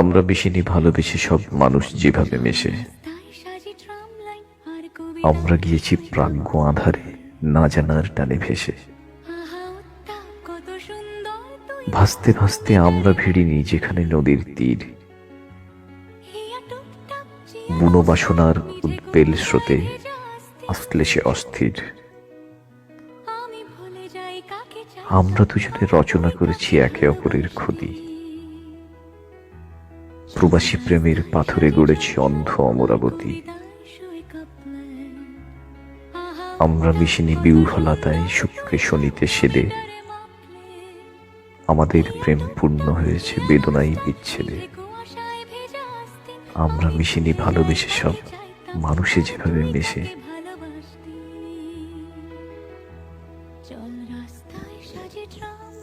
আমরা বেশিনি ভালোবেসে সব মানুষ যেভাবে মেশে, আমরা গিয়েছি প্রাজ্ঞ আধারে না জানার টানে ভেসে। ভাসতে ভাসতে আমরা ভিড়িনি যেখানে নদীর তীর, বুনো বাসনার উদ্বেল স্রোতে আসলে সে অস্থির। আমরা দুজনে রচনা করেছি একে অপরের ক্ষতি, প্রবাসী প্রেমের পাথরে গড়েছি অন্ধ অমরাবতী। আমরা মিশিনি বিহ্বলতায় শুক্রে শনিতে সেদে, আমাদের প্রেম পূর্ণ হয়েছে বেদনাই বিচ্ছেদে। আমরা মিশিনি ভালোবেসে সব মানুষে যেভাবে মেশে। চল রাস্তায় সাজে ট্রাম